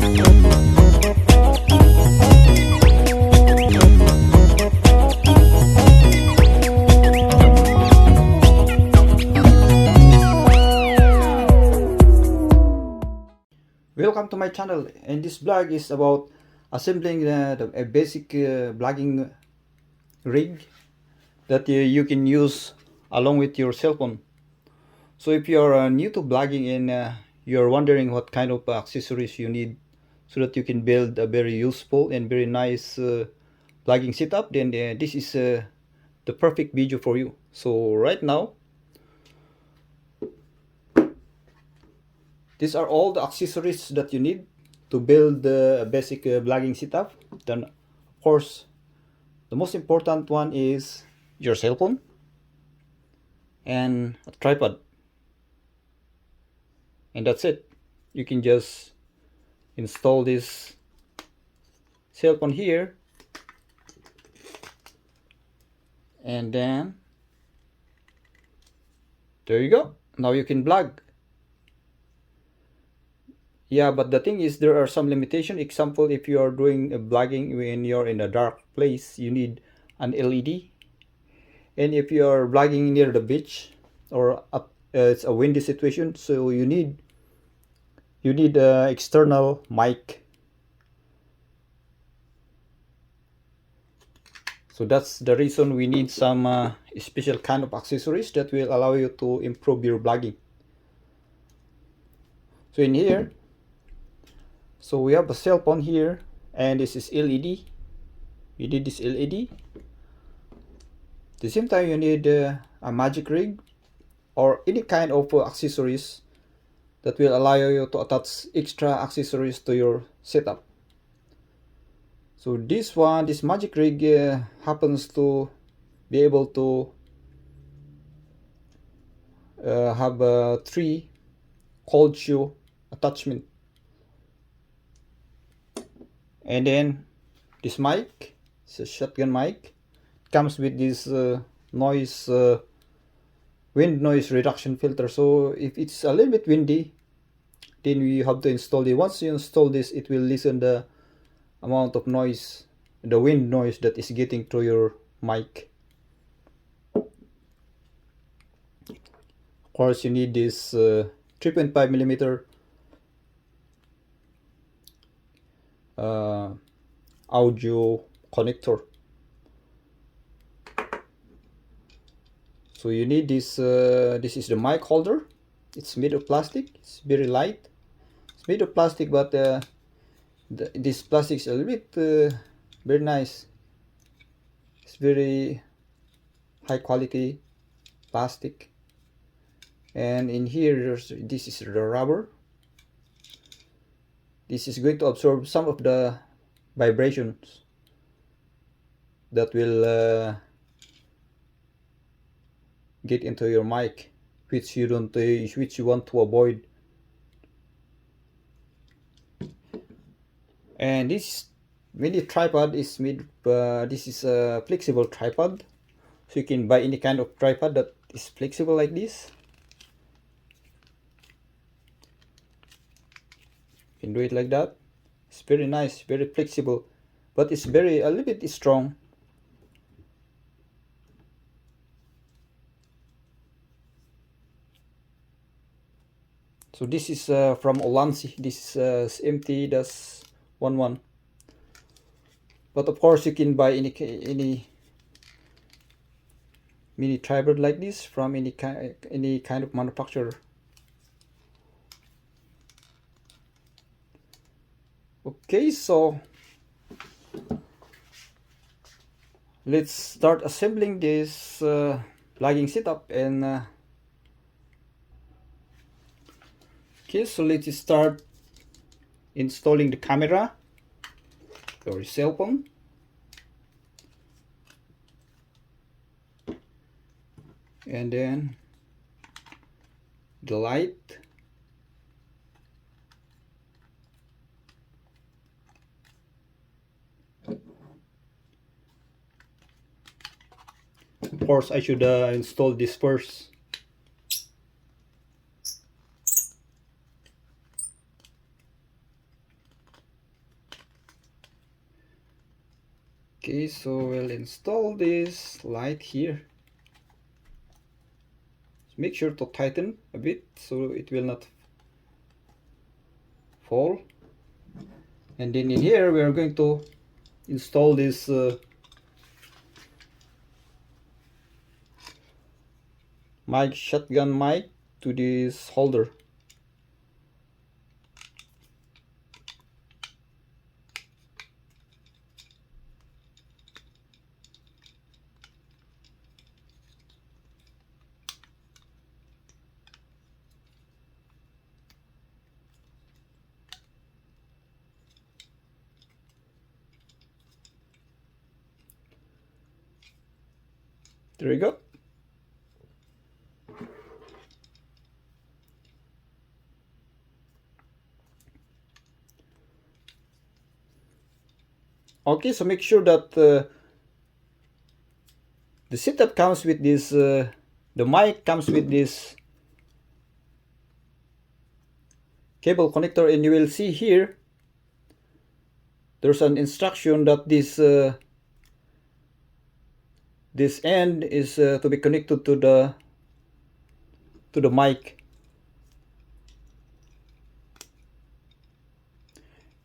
Welcome to my channel, and this blog is about assembling a basic blogging rig that you can use along with your cell phone. So if you're new to blogging and you're wondering what kind of accessories you need so that you can build a very useful and very nice blogging setup, then this is the perfect video for you. So right now, these are all the accessories that you need to build a basic blogging setup. Then, of course, the most important one is your cell phone and a tripod. And that's it. You can just install this cell phone here, and then there you go. Now you can blog. Yeah, but the thing is, there are some limitations. Example, if you are doing blogging when you're in a dark place, you need an LED. And if you are blogging near the beach or it's a windy situation, so you need external mic. So that's the reason we need some special kind of accessories that will allow you to improve your blogging. So in here, so we have a cell phone here, and this is LED. You need this LED. At the same time, you need a magic rig or any kind of accessories that will allow you to attach extra accessories to your setup. So this magic rig happens to be able to have 3 cold shoe attachment. And then this mic, it's a shotgun mic, comes with this wind noise reduction filter. So if it's a little bit windy, then we have to install it. Once you install this, it will listen the amount of noise, the wind noise that is getting to your mic. Of course, you need this 3.5mm audio connector. So you need this. This is the mic holder. It's made of plastic. It's very light. It's made of plastic, but this plastic is a little bit very nice. It's very high quality plastic. And in here, this is the rubber. This is going to absorb some of the vibrations that will get into your mic, which you want to avoid. And this mini tripod is made. This is a flexible tripod, so you can buy any kind of tripod that is flexible like this. You can do it like that. It's very nice, very flexible, but it's a little bit strong. So this is from Olansi. This is MT-11. But of course, you can buy any mini tripod like this from any kind of manufacturer. Okay, so let's start assembling this blogging setup. And okay, so let's start installing the camera or cell phone. And then the light. Of course, I should install this first. Okay, so we'll install this light here. Make sure to tighten a bit so it will not fall. And then in here we are going to install this shotgun mic to this holder. There we go. Okay, so make sure that the setup comes with this, the mic comes with this cable connector, and you will see here there's an instruction that this end is to be connected to the mic.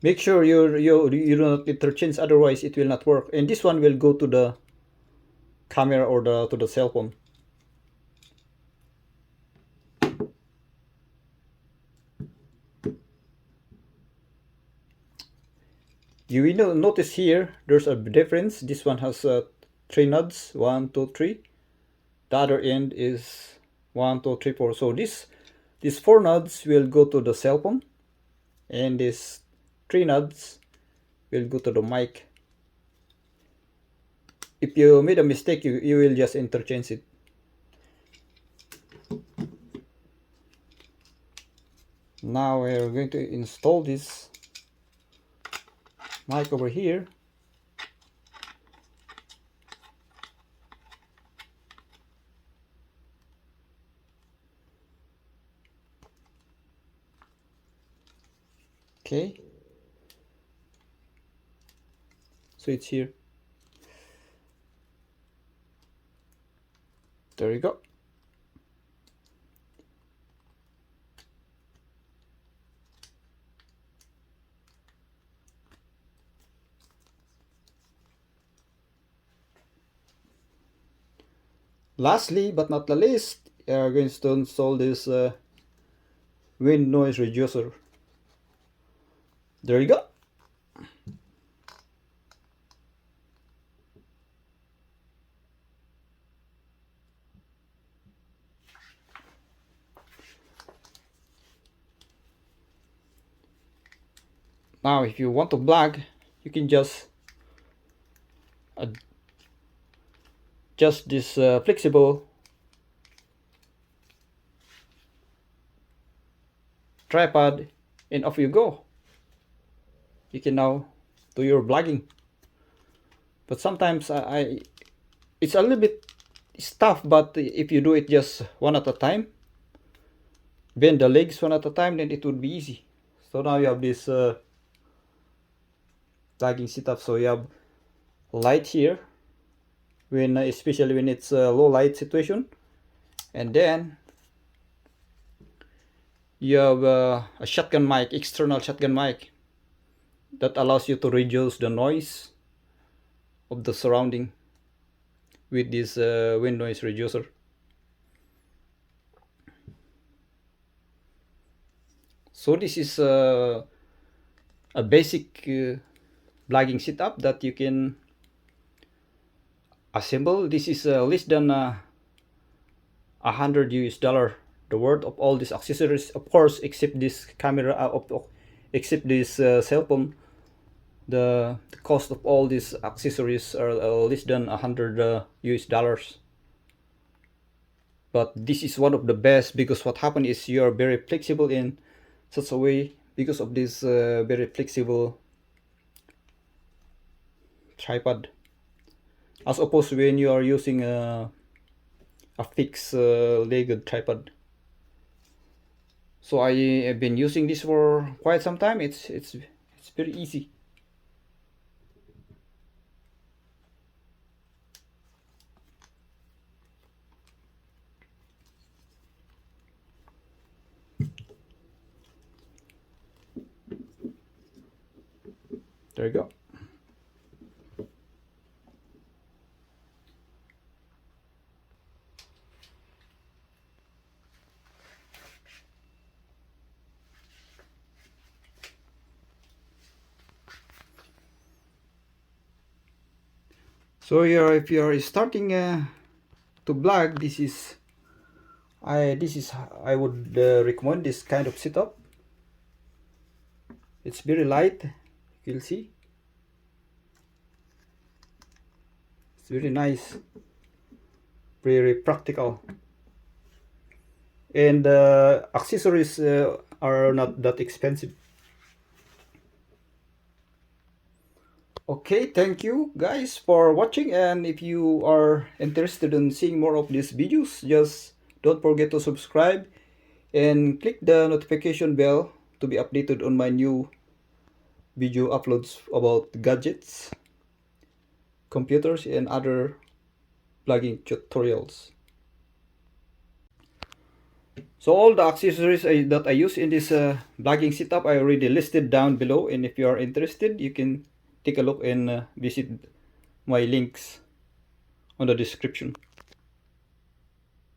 Make sure you do not interchange, otherwise it will not work. And this one will go to the camera or to the cell phone. You will notice here there's a difference. This one has 3 nodes, 1, 2, 3. The other end is 1, 2, 3, 4. So these 4 nodes will go to the cell phone, and these 3 nodes will go to the mic. If you made a mistake, you will just interchange it. Now we're going to install this mic over here. Okay, so it's here. There you go. Lastly, but not the least, we are going to install this wind noise reducer. There you go. Now if you want to blog, you can just adjust this flexible tripod, and off you go. You can now do your blogging. But sometimes it's a little bit tough, but if you do it just one at a time, bend the legs one at a time, then it would be easy. So now you have this blogging setup. So you have light here, especially when it's a low light situation, and then you have a shotgun mic, external shotgun mic, that allows you to reduce the noise of the surrounding with this wind noise reducer. So this is a basic blogging setup that you can assemble. This is less than $100 the worth of all these accessories, of course, except this camera, except this cell phone. The cost of all these accessories are less than $100. But this is one of the best, because what happened is you are very flexible in such a way, because of this very flexible tripod, as opposed to when you are using a fixed legged tripod. So I have been using this for quite some time. It's very easy. There you go. So here, if you are starting to blog, I would recommend this kind of setup. It's very light, you'll see. It's very nice, very practical, and accessories are not that expensive. Okay, thank you guys for watching, and if you are interested in seeing more of these videos, just don't forget to subscribe and click the notification bell to be updated on my new video uploads about gadgets, computers, and other plugging tutorials. So all the accessories that I use in this plugging setup I already listed down below, and if you are interested, you can take a look and visit my links on the description.